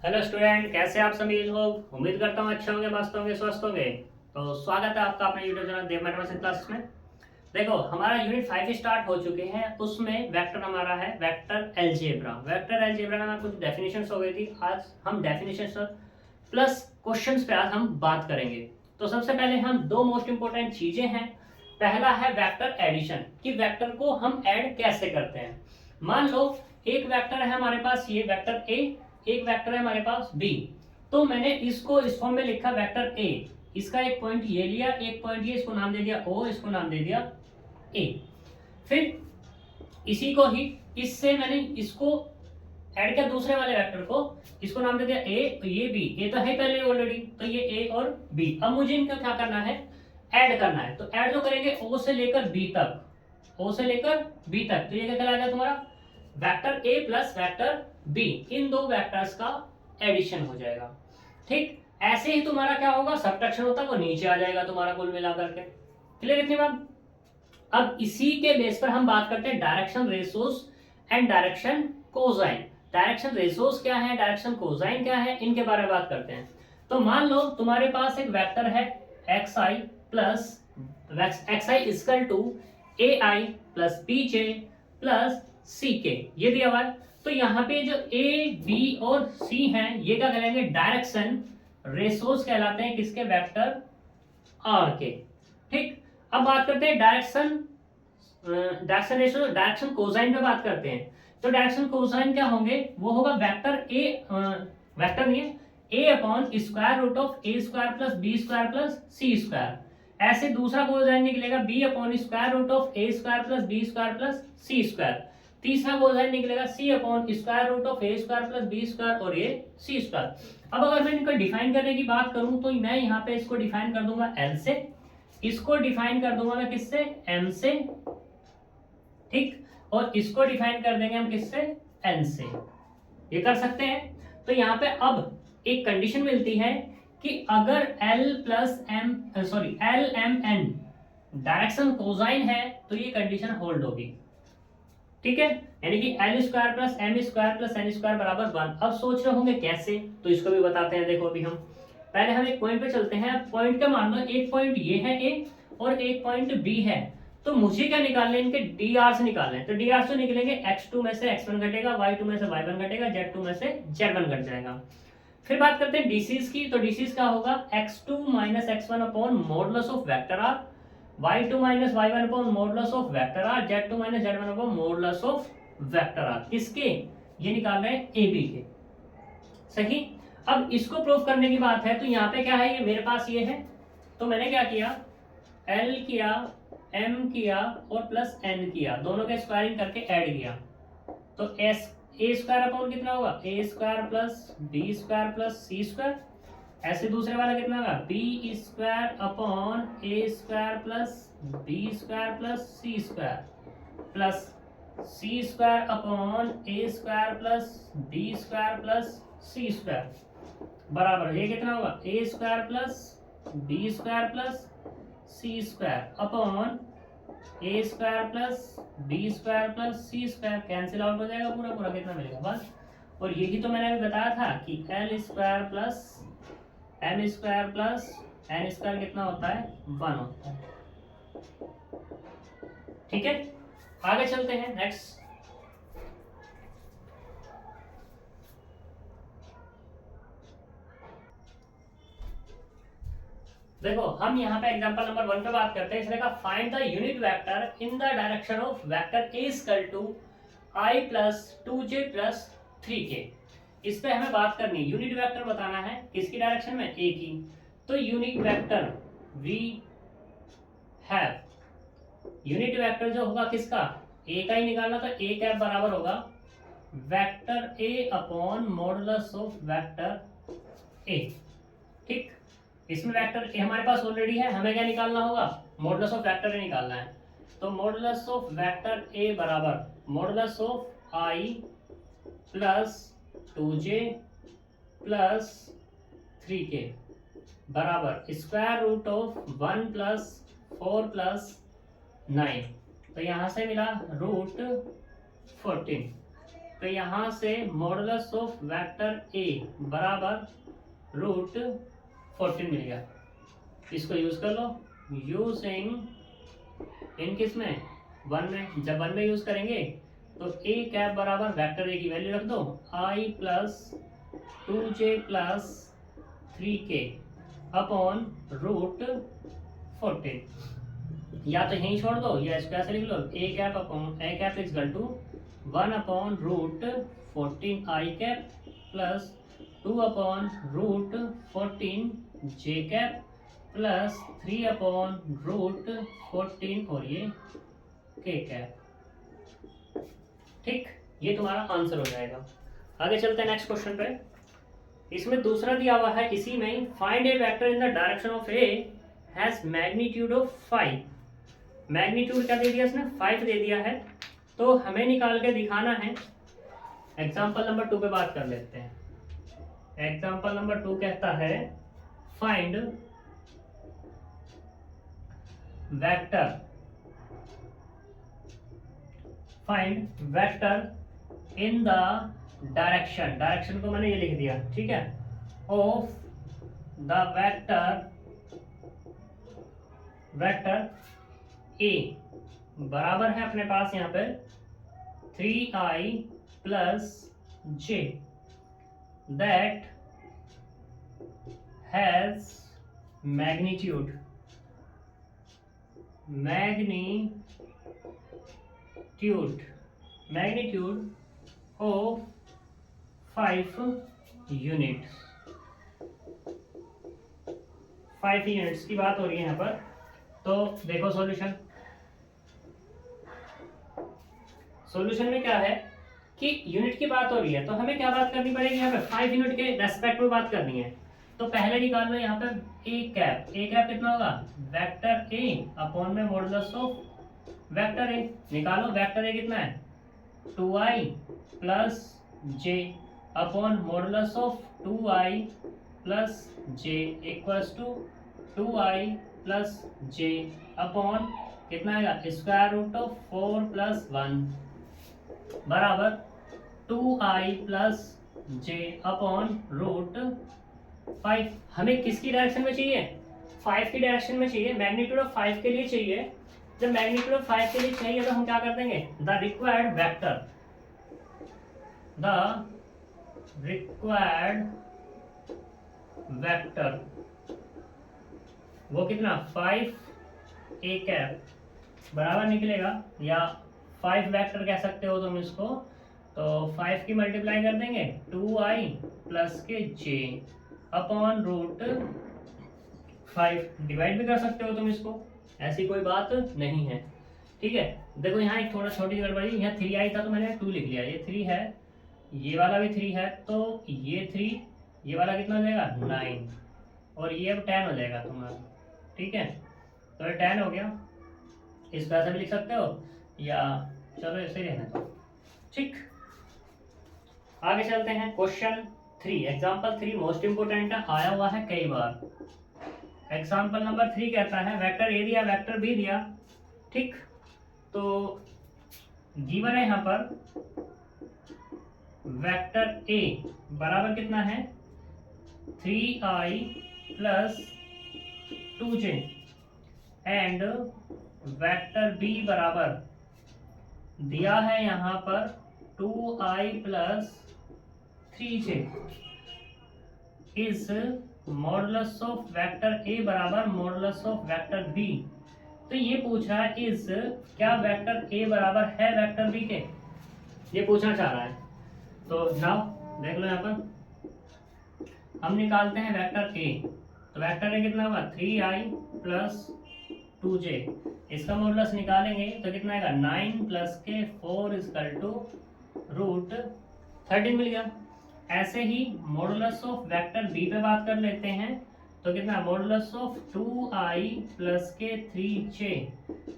Hello student, कैसे आप सभी लोग। उम्मीद करता हूँ अच्छे होंगे, मस्त होंगे, स्वस्थ होंगे। तो स्वागत है आपका अपने यूट्यूब चैनल देव मैथमेटिक्स क्लासेस में। देखो, हमारा यूनिट 5 स्टार्ट हो चुके हैं। उसमें वेक्टर हमारा है वेक्टर अलजेब्रा। वेक्टर अलजेब्रा में कुछ डेफिनेशंस हो गई थी। आज हम डेफिनेशंस प्लस क्वेश्चंस पे आज हम बात करेंगे। तो सबसे पहले हम दो मोस्ट इंपोर्टेंट चीजें हैं। पहला है वेक्टर एडिशन, कि वेक्टर को हम ऐड कैसे करते हैं। मान लो एक वेक्टर है हमारे पास, ये वेक्टर ए, एक वेक्टर है हमारे पास बी। तो मैंने इसको इस फॉर्म में लिखा वेक्टर ए, इसका एक पॉइंट ये लिया, एक पॉइंट ये, इसको नाम दे दिया ओ, इसको नाम दे दिया ए। फिर इसी को ही इससे मैंने इसको ऐड किया दूसरे वाले वेक्टर को, इसको नाम दे दिया ए, ये बी, ए तो है पहले ऑलरेडी, तो ये ए और बी। अब मुझे इनका क्या करना है, ऐड करना है। तो ऐड जो करेंगे ओ से लेकर बी तक, ओ से लेकर बी तक, तो ये क्या कहलाएगा तुम्हारा vector A plus vector B. इन दो वेक्टर्स का एडिशन हो जाएगा। ठीक, ऐसे ही तुम्हारा क्या होगा, सब्ट्रैक्शन होता है वो नीचे आ जाएगा तुम्हारा कुल मिलाकर के। क्लियर इतनी बात। अब इसी के बेस पर हम बात करते हैं direction ratios and direction cosine. Direction ratios क्या है, डायरेक्शन कोसाइन क्या है, इनके बारे में बात करते हैं। तो मान लो तुम्हारे पास एक वेक्टर है X I plus X I equal to A I plus B J plus C K, ये दिया हुआ है। तो यहाँ पे जो ए बी और सी हैं, ये क्या कहलाएंगे, डायरेक्शन रेशोस कहलाते हैं, किसके, वेक्टर आर के। ठीक, अब बात करते हैं डायरेक्शन रेशो, डायरेक्शन कोसाइन पे बात करते हैं। तो डायरेक्शन कोसाइन क्या होंगे, वो होगा वेक्टर ए, वेक्टर नहीं है, A upon square root of A square plus B square plus C square. ऐसे दूसरा कोसाइन निकलेगा B upon square root of A square plus B square plus C square. तीसरा कोसाइन निकलेगा C upon square root of A square plus B square और ये सी square. अब अगर मैं इनको डिफाइन करने की बात करूं, तो मैं यहाँ पे इसको डिफाइन कर दूंगा एल से, इसको डिफाइन कर दूंगा मैं किससे, एम से। ठीक, और इसको डिफाइन कर देंगे हम किससे, एन से। ये कर सकते हैं। तो यहाँ पे अब एक कंडीशन मिलती है कि अगर L plus M, sorry L M N direction cosine है, तो ये कंडीशन होल्ड होगी। ठीक है, यानी कि L square plus M square plus N square बराबर 1। अब सोच रहे होंगे कैसे, तो इसको भी बताते हैं। देखो, अभी हम पहले हम एक पॉइंट पे चलते हैं। पॉइंट का मान लो एक पॉइंट ये है ए और एक पॉइंट बी है। तो मुझे क्या निकालने, इनके डी आर से निकालने हैं। तो डी आर से निकलेंगे x2 में से x1 घटेगा, y2 में से y1 घटेगा, z2 में से z1 घट जाएगा। फिर बात करते हैं डीसीज की। तो डीसीज क्या होगा, x2 minus x1 upon modulus of vector R, y2 minus y1 upon modulus of vector R, z2 minus z1 upon modulus of vector R. किसके, ये निकाल रहे हैं ए बी के। सही। अब इसको प्रूफ करने की बात है, तो यहाँ पे क्या है, ये मेरे पास ये है। तो मैंने क्या किया, एल किया, एम किया और प्लस एन किया, दोनों के स्क्वायरिंग करके ऐड किया। तो एस ए स्क्वायर अपॉन कितना होगा, A square plus B square plus C square. ऐसे दूसरे वाला कितना होगा, B square upon A square plus B square plus C square plus C square upon A square plus B square plus C square बराबर, ये कितना होगा, A square plus B square plus C square upon A square plus B square plus C square. Cancel out हो जाएगा पूरा पूरा, कितना मिलेगा बस। और यही तो मैंने अभी बताया था कि L square plus M square plus N square कितना होता है, 1 होता है। ठीक है, आगे चलते हैं नेक्स्ट। देखो, हम यहाँ पे एग्जांपल नंबर 1 पे बात करते हैं। इसने कहा find the unit vector in the direction of vector A equal to I plus 2j plus 3k। इस पे हमें बात करनी है, यूनिट वेक्टर बताना है किसकी डायरेक्शन में, ए की। तो unit vector we have, unit vector जो होगा किसका, ए का ही निकालना। तो ए कैप बराबर होगा vector A upon modulus of vector ए। ठीक, इसमें वेक्टर ए हमारे पास ऑलरेडी है, हमें क्या निकालना होगा, मॉडुलस ऑफ वेक्टर ए निकालना है। तो मॉडुलस ऑफ वेक्टर ए बराबर modulus of I plus 2j plus 3k बराबर square root of 1 plus 4 plus 9। तो यहां से मिला रूट 14 तो यहाँ से मॉडुलस ऑफ वेक्टर ए बराबर रूट 14 मिल गया। इसको यूज कर लो, यूजिंग इन किस में, 1 में। जब 1 में यूज करेंगे तो ए कैप बराबर वेक्टर ए की वैल्यू रख दो I plus 2j plus 3k upon root 14। या तो यहीं छोड़ दो या इसको ऐसे लिख लो, A cap equal to 1 upon root 14 I cap plus 2 upon root 14 J cap plus 3 upon root 14 और ये के कैप। ठीक, ये तुम्हारा आंसर हो जाएगा। आगे चलते हैं नेक्स्ट क्वेश्चन पे। इसमें दूसरा दिया हुआ है इसी में, find A vector in the direction of A has magnitude of 5। Magnitude क्या दे दिया इसने, 5 दे दिया है। तो हमें निकाल के दिखाना है। एग्जाम्पल नंबर 2 पे बात कर लेते हैं। एग्जाम्पल नंबर 2 कहता है find vector in the direction, direction को मैंने ये लिख दिया, ठीक है, ऑफ द वेक्टर ए बराबर है अपने पास यहाँ पे 3i plus j that has magnitude of 5 units। 5 units की बात हो रही है यहाँ पर। तो देखो सॉल्यूशन में क्या है कि यूनिट की बात हो रही है, तो हमें क्या बात करनी पड़ेगी यहाँ पे, 5 यूनिट के रेस्पेक्ट में बात करनी है। तो पहले निकाल लो यहाँ पर ए कैप कितना होगा, वेक्टर ए अपॉन में मॉडुलस ऑफ वेक्टर ए। निकालो, वेक्टर ए कितना है 2i plus J upon modulus of 2i plus J equals to 2i plus J upon कितना आएगा, स्क्वायर रूट ऑफ 4 प्लस 1 बराबर 2i plus J upon root 5। हमें किसकी direction में चाहिए, 5 की डायरेक्शन में चाहिए, मैग्नीट्यूड ऑफ 5 के लिए चाहिए। जब मैग्नीट्यूड ऑफ 5 के लिए चाहिए तो हम क्या कर देंगे, द रिक्वायर्ड वेक्टर वो कितना 5 ए कैप बराबर निकलेगा, या 5 वेक्टर कह सकते हो तुम इसको। तो 5 की मल्टीप्लाई कर देंगे 2i प्लस के जे अपॉन रूट 5, डिवाइड भी कर सकते हो तुम इसको, ऐसी कोई बात नहीं है, ठीक है। देखो यहाँ एक थोड़ा छोटी गड़बड़ी, यहाँ 3i था तो मैंने 2 लिख लिया, ये 3 है, ये वाला भी 3 है, तो ये 3, ये वाला कितना हो जाएगा 9, और ये अब 10 हो जाएगा तुम्हारा, ठीक है। तो ये 10 हो गया, इसको ऐसा भी लिख सकते हो, या चलो ऐसे ही रहना तो ठीक। आगे चलते हैं क्वेश्चन 3, एग्जाम्पल 3 मोस्ट इंपोर्टेंट है, आया हुआ है कई बार। एग्जाम्पल नंबर 3 कहता है वेक्टर ए दिया, वेक्टर बी दिया, ठीक। तो गिवन है यहाँ पर वेक्टर ए बराबर कितना है 3i plus 2j and vector B बराबर दिया है यहाँ पर 2i plus 3j is modulus of vector A बराबर मॉडुलस ऑफ वेक्टर बी। तो ये पूछ रहा है इज क्या वेक्टर ए बराबर है वेक्टर बी के, ये पूछना चाह रहा है। तो नाउ देख लो यहाँ पर हम निकालते हैं वेक्टर ए। तो वेक्टर ए कितना होगा 3i प्लस 2j, इसका मॉडुलस निकालेंगे तो कितना आएगा 9 प्लस के 4 इक्वल टू रूट 13 मिल गया। ऐसे ही मॉडुलस ऑफ वेक्टर बी पे बात कर लेते हैं, तो कितना मॉडुलस ऑफ 2i प्लस के 3j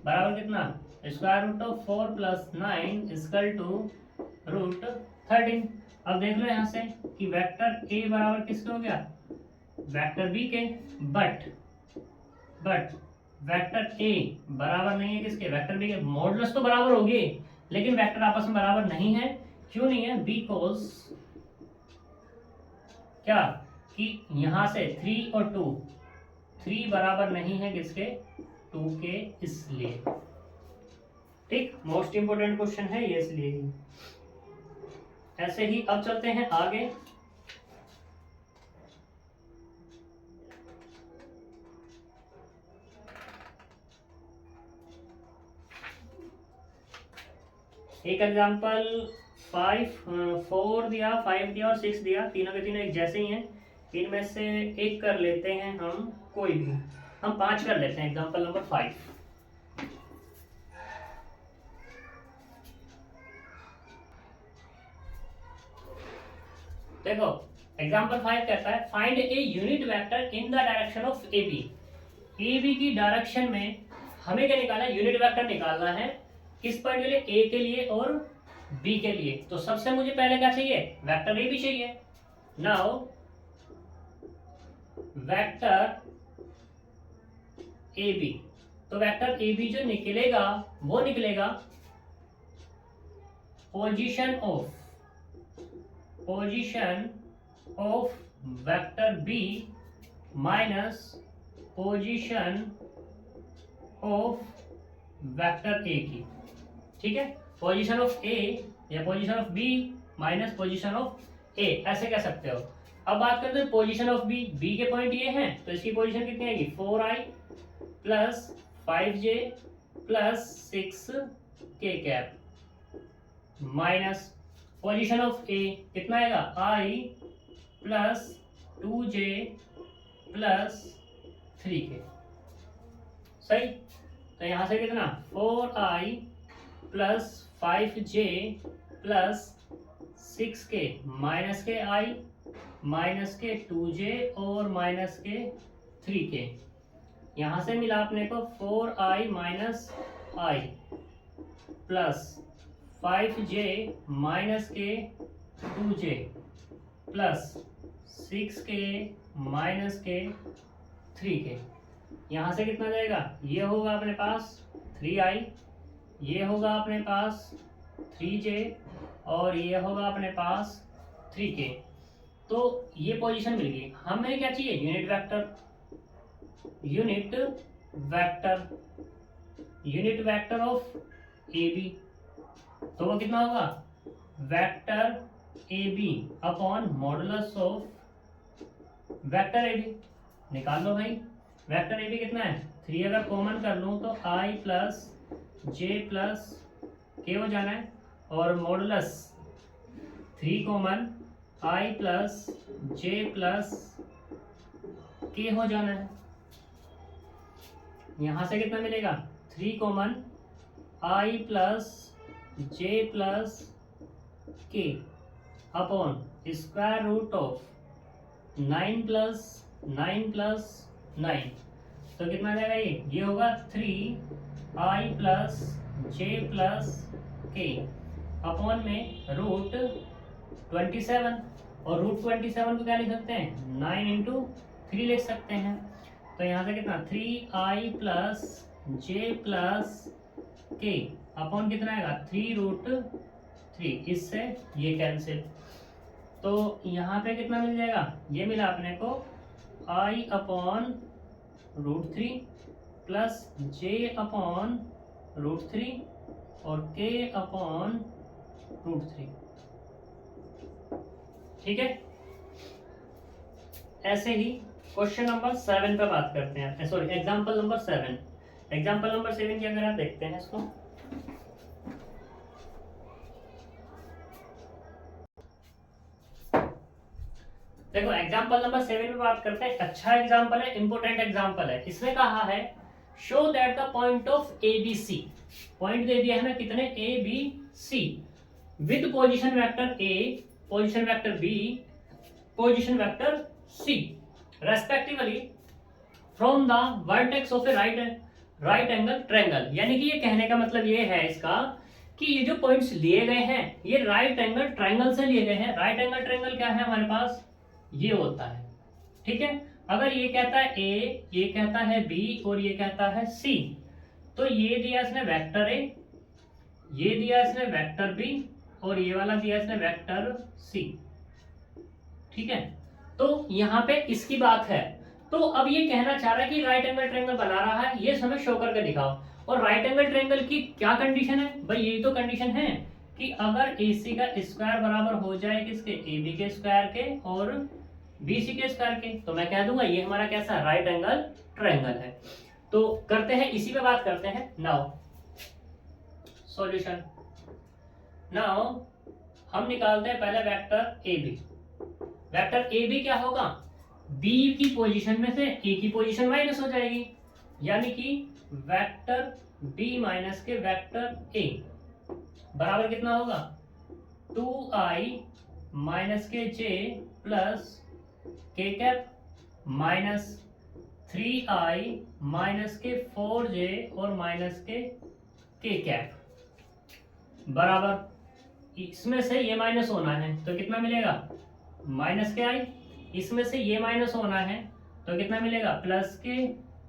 बराबर कितना square root of 4 plus 9 equal to root 13। अब देख लो यहाँ से कि वेक्टर ए बराबर किसके हो गया वेक्टर बी के, बट वेक्टर ए बराबर नहीं है किसके वेक्टर बी के। मॉडुलस तो बराबर होगी लेकिन वेक्टर आपस में बराबर नहीं है, क्यों नहीं है? बिकॉज क्या कि यहां से 3 और 2, 3 बराबर नहीं है किसके? 2 के, इसलिए। ठीक, मोस्ट इंपोर्टेंट क्वेश्चन है ये, इसलिए ही। ऐसे ही अब चलते हैं आगे। एक एग्जांपल 4 दिया, 5 दिया और 6 दिया, तीनों के तीनों एक जैसे ही हैं। इनमें से एक कर लेते हैं हम, कोई भी हम 5 कर लेते हैं। एग्जांपल नंबर 5, देखो एग्जांपल 5 कहता है find a unit vector in the direction of A B. A B की डायरेक्शन में हमें क्या निकालना है? यूनिट वेक्टर निकालना है। किस पॉइंट के लिए? ए के लिए और बी के लिए। तो सबसे मुझे पहले क्या चाहिए? वेक्टर ए बी चाहिए। नाउ वेक्टर ए बी, तो वेक्टर ए बी जो निकलेगा वो निकलेगा position of vector B minus position of vector A की। ठीक है, पोजीशन ऑफ ए या position of B minus position of A, ऐसे कह सकते हो। अब बात करते हैं पोजीशन ऑफ बी। बी के पॉइंट ये हैं, तो इसकी पोजीशन कितनी आएगी? 4i plus 5j plus 6k cap minus position of ए कितना आएगा? i plus 2j plus 3k। सही, तो यहां से कितना? 4i plus 5j plus 6k minus के i माइनस के 2j और माइनस के 3k। यहां से मिला अपने को 4i minus i plus 5j minus के 2j प्लस 6k माइनस के 3k। यहाँ से कितना जाएगा? ये होगा अपने पास 3i, ये होगा अपने पास 3j और ये होगा अपने पास 3k। तो ये पोजीशन मिल गई। हमें क्या चाहिए? Unit vector of A B. तो वो कितना होगा? Vector A B upon modulus of vector A B. निकाल लो भाई, वेक्टर ए बी कितना है? 3 अगर कॉमन कर लूँ तो i plus j plus k हो जाना है, और modulus 3 common i plus j plus k हो जाना है। यहाँ से कितना मिलेगा? 3 common i plus j plus k upon square root of 9 plus 9। तो कितना आ जाएगा? ये होगा 3i plus j plus k upon में रूट 27, और रूट 27 को क्या लिख सकते हैं? 9 इंटू 3 लिख सकते हैं। तो यहाँ से कितना? 3i plus j plus k upon कितना आएगा? 3 रूट 3। इससे ये कैंसिल, तो यहाँ पे कितना मिल जाएगा? ये मिला अपने को i upon root 3 plus j upon root 3 और k अपॉन रूट 3। ठीक है, ऐसे ही क्वेश्चन नंबर 7 पे बात करते हैं। Sorry, example number 7। Example number 7 की अगर आप देखते हैं इसको, देखो एग्जांपल नंबर 7 पे बात करते हैं। अच्छा एग्जांपल है, इंपोर्टेंट एग्जांपल है। इसमें कहा है show that the point of A B C, point दे दिया है हमें कितने? A B C with position vector A, position vector B, position vector C respectively from the vertex of a right angle triangle. यानी कि ये कहने का मतलब ये है इसका कि ये जो पॉइंट्स लिए गए हैं ये राइट एंगल ट्रायंगल से लिए गए हैं। राइट एंगल ट्रायंगल क्या है हमारे पास? ये होता है। ठीक है, अगर ये कहता है ए, ये कहता है बी और ये कहता है सी, तो ये दिया इसने वेक्टर ए, ये दिया इसने वेक्टर बी और ये वाला दिया इसने वेक्टर सी। ठीक है, तो यहाँ पे इसकी बात है। तो अब ये कहना चाह रहा है कि राइट एंगल ट्रायंगल बना रहा है, ये हमें शो करके दिखाओ। और राइट एंगल ट्रायंगल की क्या कंडीशन है भाई, यही तो कंडीशन है कि अगर AC का स्क्वायर बराबर हो जाए किसके, AB के स्क्वायर के और BC के स्क्वायर के, तो मैं कह दूंगा ये हमारा कैसा राइट एंगल ट्रायंगल है। तो करते हैं, इसी पे बात करते हैं। Now solution. नाउ हम निकालते हैं पहले वेक्टर AB। वेक्टर AB क्या होगा, B की पोजीशन में से A की पोजीशन माइनस हो जाएगी, यानी कि वेक्टर B माइनस के वेक्टर A बराबर कितना होगा, 2i माइनस के j plus k cap minus 3i minus के 4j और माइनस के k कैप बराबर, इसमें से ये माइनस होना है तो कितना मिलेगा, माइनस के i, इसमें से ये माइनस होना है तो कितना मिलेगा, प्लस के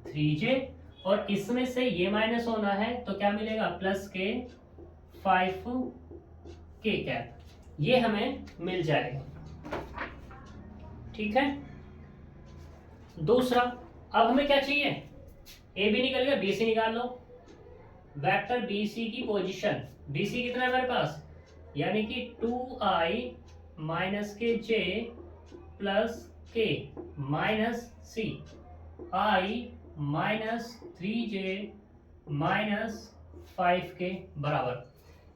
3j, और इसमें से ये माइनस होना है तो क्या मिलेगा, प्लस के 5k कैप, ये हमें मिल जाएगा। ठीक है, दूसरा अब हमें क्या चाहिए, AB निकल गया, BC निकाल लो। वेक्टर BC की पोजीशन, BC कितना है हमारे पास, यानी कि 2i माइनस के j plus k minus c, i minus 3j minus 5k बराबर,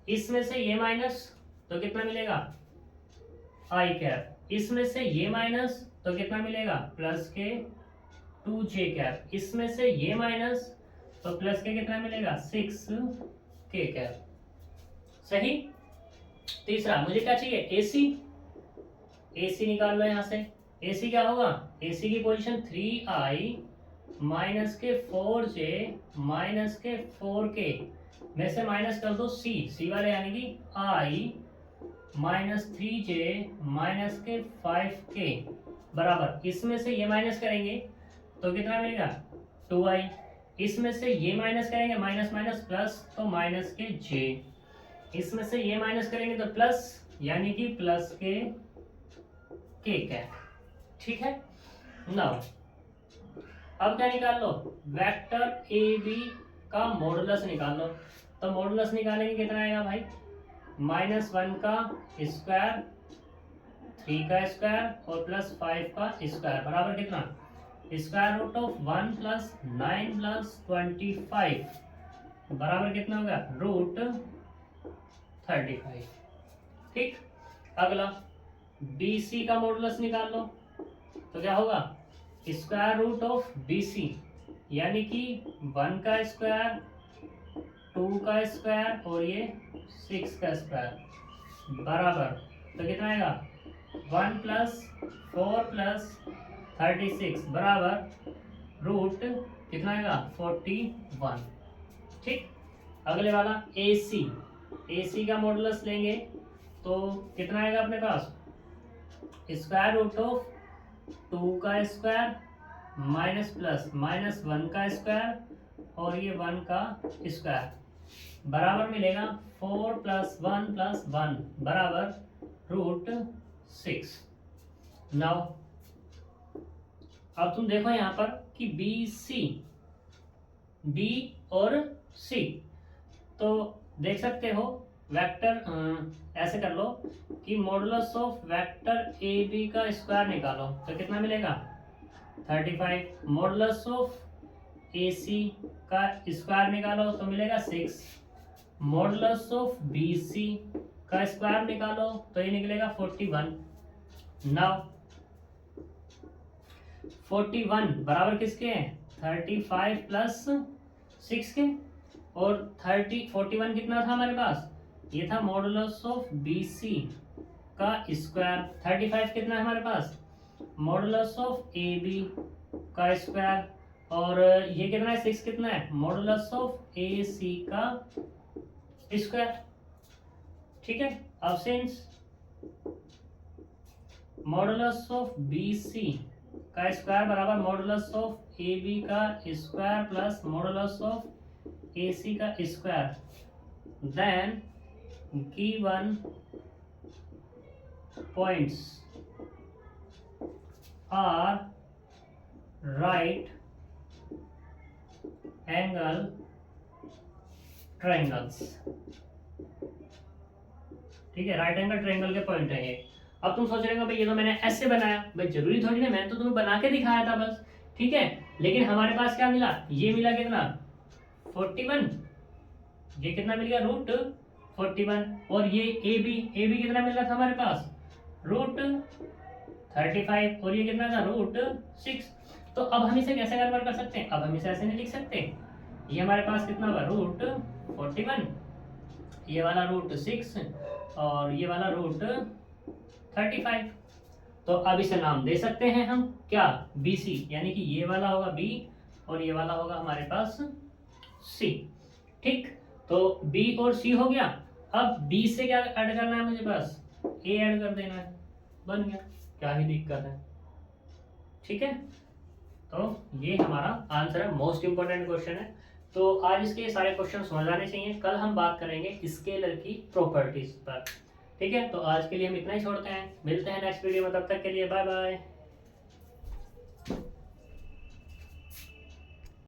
इसमें से ये माइनस तो कितना मिलेगा, i कैप, इसमें से ये माइनस तो कितना मिलेगा, प्लस के 2j कैप, इसमें से ये माइनस तो प्लस के कितना मिलेगा, 6k कैप। सही। तीसरा मुझे क्या चाहिए, AC। AC निकाल लो यहाँ से। AC क्या होगा, AC की पोजीशन 3i माइनस के 4j माइनस के 4k में से माइनस कर दो C वाले, यानी कि i माइनस 3j माइनस के 5k बराबर, इसमें से ये माइनस करेंगे तो कितना मिलेगा, 2i, इसमें से ये माइनस करेंगे, माइनस माइनस प्लस तो माइनस के j, इसमें से ये माइनस करेंगे तो प्लस, यानी कि प्लस के k कैप। ठीक है, नाउ अब क्या निकाल लो, वेक्टर AB का मॉडुलस निकाल लो। तो मॉडुलस निकालेंगे कितना आएगा भाई, -1 का स्क्वायर, 3 का स्क्वायर और प्लस 5 का स्क्वायर बराबर कितना, square root of 1 plus 9 plus 25 बराबर कितना होगा, रूट 35। ठीक, अगला BC का मॉडुलस निकाल लो। तो क्या होगा, स्क्वायर रूट ऑफ BC, यानी कि 1 का स्क्वायर, 2 का स्क्वायर और ये 6 का स्क्वायर बराबर, तो कितना आएगा, 1 प्लस 4 प्लस 36 बराबर रूट कितना आएगा, 41। ठीक, अगले वाला AC का मॉडुलस लेंगे तो कितना आएगा अपने पास, स्क्वायर रूट ऑफ 2 का स्क्वायर माइनस प्लस माइनस 1 का स्क्वायर और ये 1 का स्क्वायर बराबर मिलेगा 4 प्लस 1 प्लस 1 बराबर रूट 6। नाउ अब तुम देखो यहाँ पर कि B और C, तो देख सकते हो वेक्टर ऐसे कर लो कि मॉडुलस ऑफ वेक्टर AB का स्क्वायर निकालो तो कितना मिलेगा, 35। मॉडुलस ऑफ AC का स्क्वायर निकालो तो मिलेगा 6। मॉडुलस ऑफ BC का स्क्वायर निकालो तो ये निकलेगा 41। नाउ 41 बराबर किसके हैं, 35 प्लस 6 के, और 41 कितना था हमारे पास, ये था मॉडुलस ऑफ BC का स्क्वायर। 35 कितना है हमारे पास, मॉडुलस ऑफ AB का स्क्वायर, और ये कितना है 6 कितना है, मॉडुलस ऑफ AC का स्क्वायर। ठीक है, अब सिंस मॉडुलस ऑफ BC का स्क्वायर बराबर मॉडुलस ऑफ AB का square plus modulus of AC का square, then given points are right angle triangles। ठीक है, राइट एंगल ट्रायंगल के पॉइंट है ये। अब तुम सोच रहे हो भाई ये तो मैंने ऐसे बनाया, भाई जरूरी थोड़ी ना, मैंने तो तुम्हें बना के दिखाया था बस। ठीक है, लेकिन हमारे पास क्या मिला, ये मिला कितना 41, ये कितना मिल गया रूट 41, और ये ए बी कितना मिल रहा था हमारे पास रूट 35, और ये कितना था रूट 6। तो अब हम इसे कैसे कन्वर्ट कर सकते हैं, अब हम इसे ऐसे नहीं लिख सकते, ये हमारे पास कितना हुआ रूट 41, ये वाला रूट 6 और ये वाला रूट 35। तो अब इसे नाम दे सकते हैं हम क्या, बी सी, यानी कि ये वाला होगा बी और ये वाला होगा हमारे पास सी। ठीक, तो बी और सी हो गया। अब बी से क्या ऐड करना है मुझे, बस ए ऐड कर देना है, बन गया, क्या ही दिक्कत है। ठीक है, तो ये हमारा आंसर है, मोस्ट इंपोर्टेंट क्वेश्चन है। तो आज इसके सारे क्वेश्चन समझ आने चाहिए। कल हम बात करेंगे स्केलर की प्रॉपर्टीज पर। ठीक है, तो आज के लिए हम इतना ही छोड़ते हैं, मिलते हैं नेक्स्ट वीडियो में, तब तक के लिए बाय बाय।